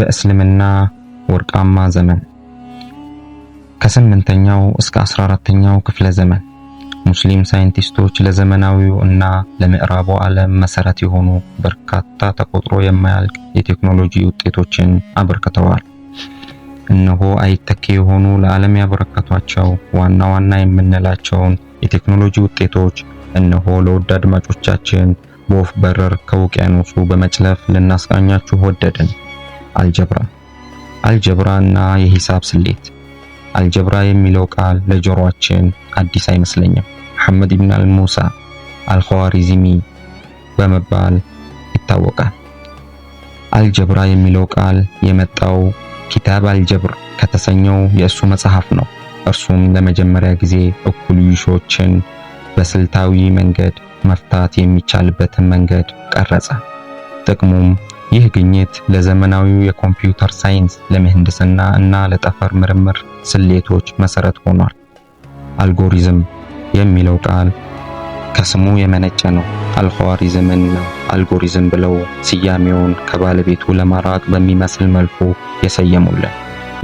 በእስልምና ወርቃማ ዘመን ከ8ኛው እስከ 14ኛው ክፍለ ዘመን ሙስሊም ሳይንቲስቶች ለዘመናዊው እና ለምዕራቡ ዓለም መሰረት የሆኑ በርካታ ተቆጥሮ የማያልቅ የቴክኖሎጂ ውጤቶችን አበርክተዋል። እነሆ አይተኬ የሆኑ ለዓለም ያበረከቷቸው ዋና ዋና የምንላቸውን የቴክኖሎጂ ውጤቶች እነሆ ለውድ አድማጮቻችን በወፍ በረር ከውቅያኖሱ በመጭለፍ ልናስቃኛችሁ ወደድን። አልጀብራ እና የሂሳብ ስሌት። አልጀብራ የሚለው ቃል ለጆሮአችን አዲስ አይመስለኝም። መሐመድ ኢብን አልሙሳ አልኸዋሪዝሚ በመባል ይታወቃል። አልጀብራ የሚለው ቃል የመጣው ኪታብ አልጀብር ከተሰኘው የእሱ መጽሐፍ ነው። እርሱም ለመጀመሪያ ጊዜ እኩልዮሾችን በስልታዊ መንገድ መፍታት የሚቻልበትን መንገድ ቀረጸ። ጥቅሙም ይህ ግኝት ለዘመናዊው የኮምፒውተር ሳይንስ፣ ለምህንድስና እና ለጠፈር ምርምር ስሌቶች መሰረት ሆኗል። አልጎሪዝም የሚለው ቃል ከስሙ የመነጨ ነው። አልኸዋሪዝምን አልጎሪዝም ብለው ስያሜውን ከባለቤቱ ለማራቅ በሚመስል መልኩ የሰየሙልን።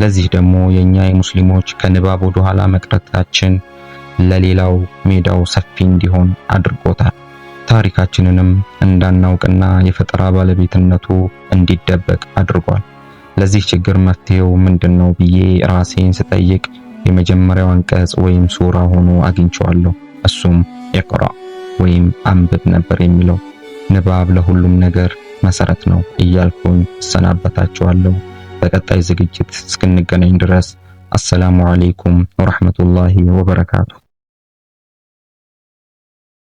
ለዚህ ደግሞ የኛ የሙስሊሞች ከንባብ ወደ ኋላ መቅረታችን ለሌላው ሜዳው ሰፊ እንዲሆን አድርጎታል። ታሪካችንንም እንዳናውቅና የፈጠራ ባለቤትነቱ እንዲደበቅ አድርጓል። ለዚህ ችግር መፍትሄው ምንድነው ብዬ ራሴን ስጠይቅ የመጀመሪያው አንቀጽ ወይም ሱራ ሆኖ አግኝቼዋለሁ። እሱም ኢቅራ ወይም አንብብ ነበር የሚለው። ንባብ ለሁሉም ነገር መሰረት ነው እያልኩኝ እሰናበታችኋለሁ። በቀጣይ ዝግጅት እስክንገናኝ ድረስ አሰላሙ አለይኩም ወራህመቱላሂ ወበረካቱ።